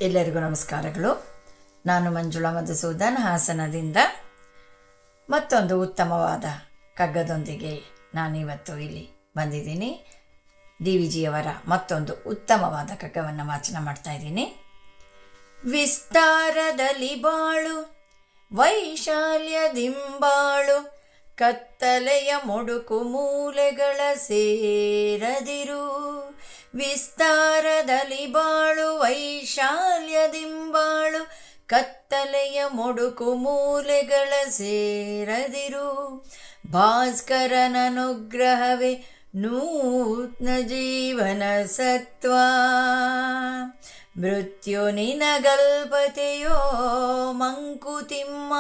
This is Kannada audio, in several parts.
ಎಲ್ಲರಿಗೂ ನಮಸ್ಕಾರಗಳು. ನಾನು ಮಂಜುಳಾ ಮಧುಸೂದನ್, ಹಾಸನದಿಂದ ಮತ್ತೊಂದು ಉತ್ತಮವಾದ ಕಗ್ಗದೊಂದಿಗೆ ನಾನಿವತ್ತು ಇಲ್ಲಿ ಬಂದಿದ್ದೀನಿ. DVGಯವರ ಮತ್ತೊಂದು ಉತ್ತಮವಾದ ಕಗ್ಗವನ್ನು ವಾಚನ ಮಾಡ್ತಾ ಇದ್ದೀನಿ. ವಿಸ್ತಾರದಲ್ಲಿ ಬಾಳು, ವೈಶಾಲ್ಯದಿಂಬಾಳು, ಕತ್ತಲೆಯ ಮೊಡುಕು ಮೂಲೆಗಳ ಸೇರದಿರು. ವಿಸ್ತಾರದಲ್ಲಿ ಬಾಳು, ವೈಶಾಲ್ಯದಿಂಬಾಳು, ಕತ್ತಲೆಯ ಮೊಡುಕು ಮೂಲೆಗಳ ಸೇರದಿರು. ಭಾಸ್ಕರನನುಗ್ರಹವೇ ನೂತನ ಜೀವನ ಸತ್ವ. ಮೃತ್ಯು ನಿನಗಲ್ಪತೆಯೋ ಮಂಕುತಿಮ್ಮ.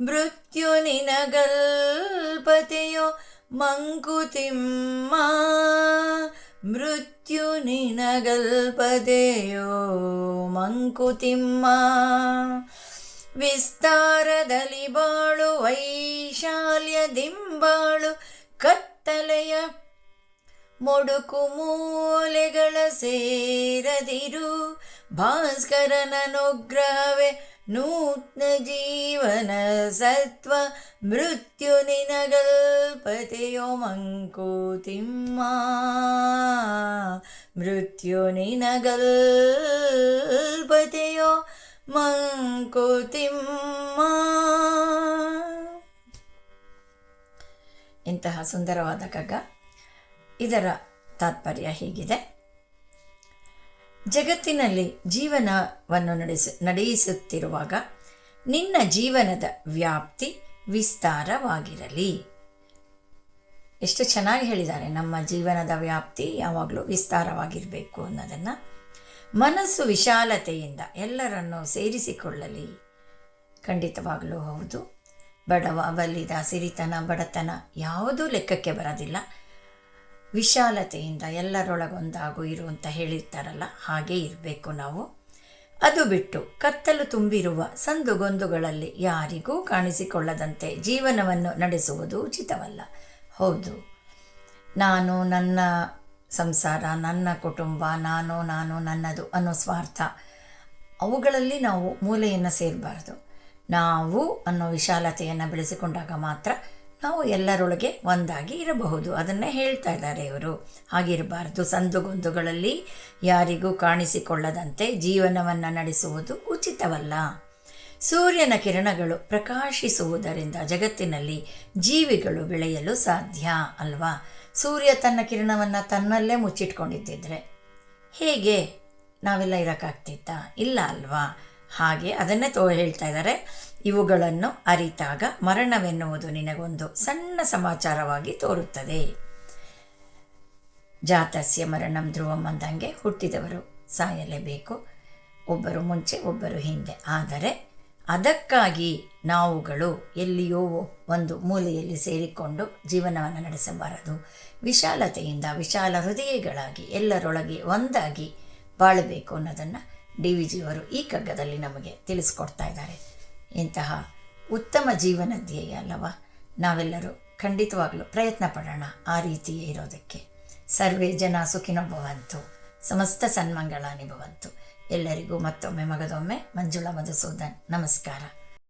ಮೃತ್ಯು ನಿನಗಲ್ಪತೆಯೋ ಮಂಕುತಿಮ್ಮ. ಮೃತ್ಯು ನಿನಗಲ್ಪತೆಯೋ ಮಂಕುತಿಮ್ಮ. ವಿಸ್ತಾರದಲ್ಲಿ ಬಾಳು, ವೈಶಾಲ್ಯದಿಂಬಾಳು, ಕತ್ತಲೆಯ ಮೊಡುಕು ಮೂಲೆಗಳ ಸೇರದಿರು. ಭಾಸ್ಕರನನುಗ್ರಹವೇ ನೂತನ ಜೀವನ ಸತ್ವ. ಮೃತ್ಯು ನಿನಗಲ್ಪತೆಯೋ ಮಂಕುತಿಮ್ಮ. ಮೃತ್ಯು ನಿನಗಲ್ಪತೆಯೋ ಮಂಕುತಿಮ್ಮ. ಇಂತಹ ಸುಂದರವಾದ ಕಗ್ಗ. ಇದರ ತಾತ್ಪರ್ಯ ಹೀಗಿದೆ: ಜಗತ್ತಿನಲ್ಲಿ ಜೀವನವನ್ನು ನಡೆಸುತ್ತಿರುವಾಗ ನಿನ್ನ ಜೀವನದ ವ್ಯಾಪ್ತಿ ವಿಸ್ತಾರವಾಗಿರಲಿ. ಎಷ್ಟು ಚೆನ್ನಾಗಿ ಹೇಳಿದ್ದಾರೆ. ನಮ್ಮ ಜೀವನದ ವ್ಯಾಪ್ತಿ ಯಾವಾಗಲೂ ವಿಸ್ತಾರವಾಗಿರಬೇಕು ಅನ್ನೋದನ್ನು. ಮನಸ್ಸು ವಿಶಾಲತೆಯಿಂದ ಎಲ್ಲರನ್ನೂ ಸೇರಿಸಿಕೊಳ್ಳಲಿ. ಖಂಡಿತವಾಗಲೂ ಹೌದು. ಬಡವ, ಬಲ್ಲಿದ, ಸಿರಿತನ, ಬಡತನ ಯಾವುದೂ ಲೆಕ್ಕಕ್ಕೆ ಬರೋದಿಲ್ಲ. ವಿಶಾಲತೆಯಿಂದ ಎಲ್ಲರೊಳಗೊಂದಾಗು ಇರು ಅಂತ ಹೇಳಿರ್ತಾರಲ್ಲ, ಹಾಗೇ ಇರಬೇಕು ನಾವು. ಅದು ಬಿಟ್ಟು ಕತ್ತಲು ತುಂಬಿರುವ ಸಂದುಗೊಂದುಗಳಲ್ಲಿ ಯಾರಿಗೂ ಕಾಣಿಸಿಕೊಳ್ಳದಂತೆ ಜೀವನವನ್ನು ನಡೆಸುವುದು ಉಚಿತವಲ್ಲ. ಹೌದು, ನಾನು, ನನ್ನ ಸಂಸಾರ, ನನ್ನ ಕುಟುಂಬ, ನಾನು ನನ್ನದು ಅನ್ನೋ ಸ್ವಾರ್ಥ, ಅವುಗಳಲ್ಲಿ ನಾವು ಮೂಲೆಯನ್ನು ಸೇರಬಾರ್ದು. ನಾವು ಅನ್ನೋ ವಿಶಾಲತೆಯನ್ನು ಬೆಳೆಸಿಕೊಂಡಾಗ ಮಾತ್ರ ನಾವು ಎಲ್ಲರೊಳಗೆ ಒಂದಾಗಿ ಇರಬಹುದು. ಅದನ್ನೇ ಹೇಳ್ತಾ ಇದ್ದಾರೆ ಇವರು. ಹಾಗಿರಬಾರ್ದು. ಸಂದುಗೊಂದುಗಳಲ್ಲಿ ಯಾರಿಗೂ ಕಾಣಿಸಿಕೊಳ್ಳದಂತೆ ಜೀವನವನ್ನು ನಡೆಸುವುದು ಉಚಿತವಲ್ಲ. ಸೂರ್ಯನ ಕಿರಣಗಳು ಪ್ರಕಾಶಿಸುವುದರಿಂದ ಜಗತ್ತಿನಲ್ಲಿ ಜೀವಿಗಳು ಬೆಳೆಯಲು ಸಾಧ್ಯ ಅಲ್ವಾ? ಸೂರ್ಯ ತನ್ನ ಕಿರಣವನ್ನು ತನ್ನಲ್ಲೇ ಮುಚ್ಚಿಟ್ಕೊಂಡಿದ್ದಿದ್ರೆ ಹೇಗೆ ನಾವೆಲ್ಲ ಇರೋಕ್ಕಾಗ್ತಿತ್ತಾ? ಇಲ್ಲ ಅಲ್ವಾ? ಹಾಗೆ ಅದನ್ನೇ ಹೇಳ್ತಾ ಇದ್ದಾರೆ. ಇವುಗಳನ್ನು ಅರಿತಾಗ ಮರಣವೆನ್ನುವುದು ನಿನಗೊಂದು ಸಣ್ಣ ಸಮಾಚಾರವಾಗಿ ತೋರುತ್ತದೆ. ಜಾತಸ್ಯ ಮರಣಂ ಧ್ರುವಂ ಅಂದಂಗೆ ಹುಟ್ಟಿದವರು ಸಾಯಲೇಬೇಕು. ಒಬ್ಬರು ಮುಂಚೆ, ಒಬ್ಬರು ಹಿಂದೆ. ಆದರೆ ಅದಕ್ಕಾಗಿ ನಾವುಗಳು ಎಲ್ಲಿಯೋ ಒಂದು ಮೂಲೆಯಲ್ಲಿ ಸೇರಿಕೊಂಡು ಜೀವನವನ್ನು ನಡೆಸಬಾರದು. ವಿಶಾಲತೆಯಿಂದ ವಿಶಾಲ ಹೃದಯಗಳಾಗಿ ಎಲ್ಲರೊಳಗೆ ಒಂದಾಗಿ ಬಾಳಬೇಕು ಅನ್ನೋದನ್ನು DVGಯವರು ಈ ಕಗ್ಗದಲ್ಲಿ ನಮಗೆ ತಿಳಿಸ್ಕೊಡ್ತಾ ಇದ್ದಾರೆ. ಇಂತಹ ಉತ್ತಮ ಜೀವನ ಧ್ಯೇಯ ಅಲ್ಲವಾ? ನಾವೆಲ್ಲರೂ ಖಂಡಿತವಾಗಲೂ ಪ್ರಯತ್ನ ಪಡೋಣ ಆ ರೀತಿಯೇ ಇರೋದಕ್ಕೆ. ಸರ್ವೇ ಜನ ಸುಖಿನೋ ಭವಂತು, ಸಮಸ್ತ ಸನ್ಮಂಗಳಾನಿ ಭವಂತು. ಎಲ್ಲರಿಗೂ ಮತ್ತೊಮ್ಮೆ ಮಗದೊಮ್ಮೆ ಮಂಜುಳಾ ಮಧುಸೂದನ್ ನಮಸ್ಕಾರ.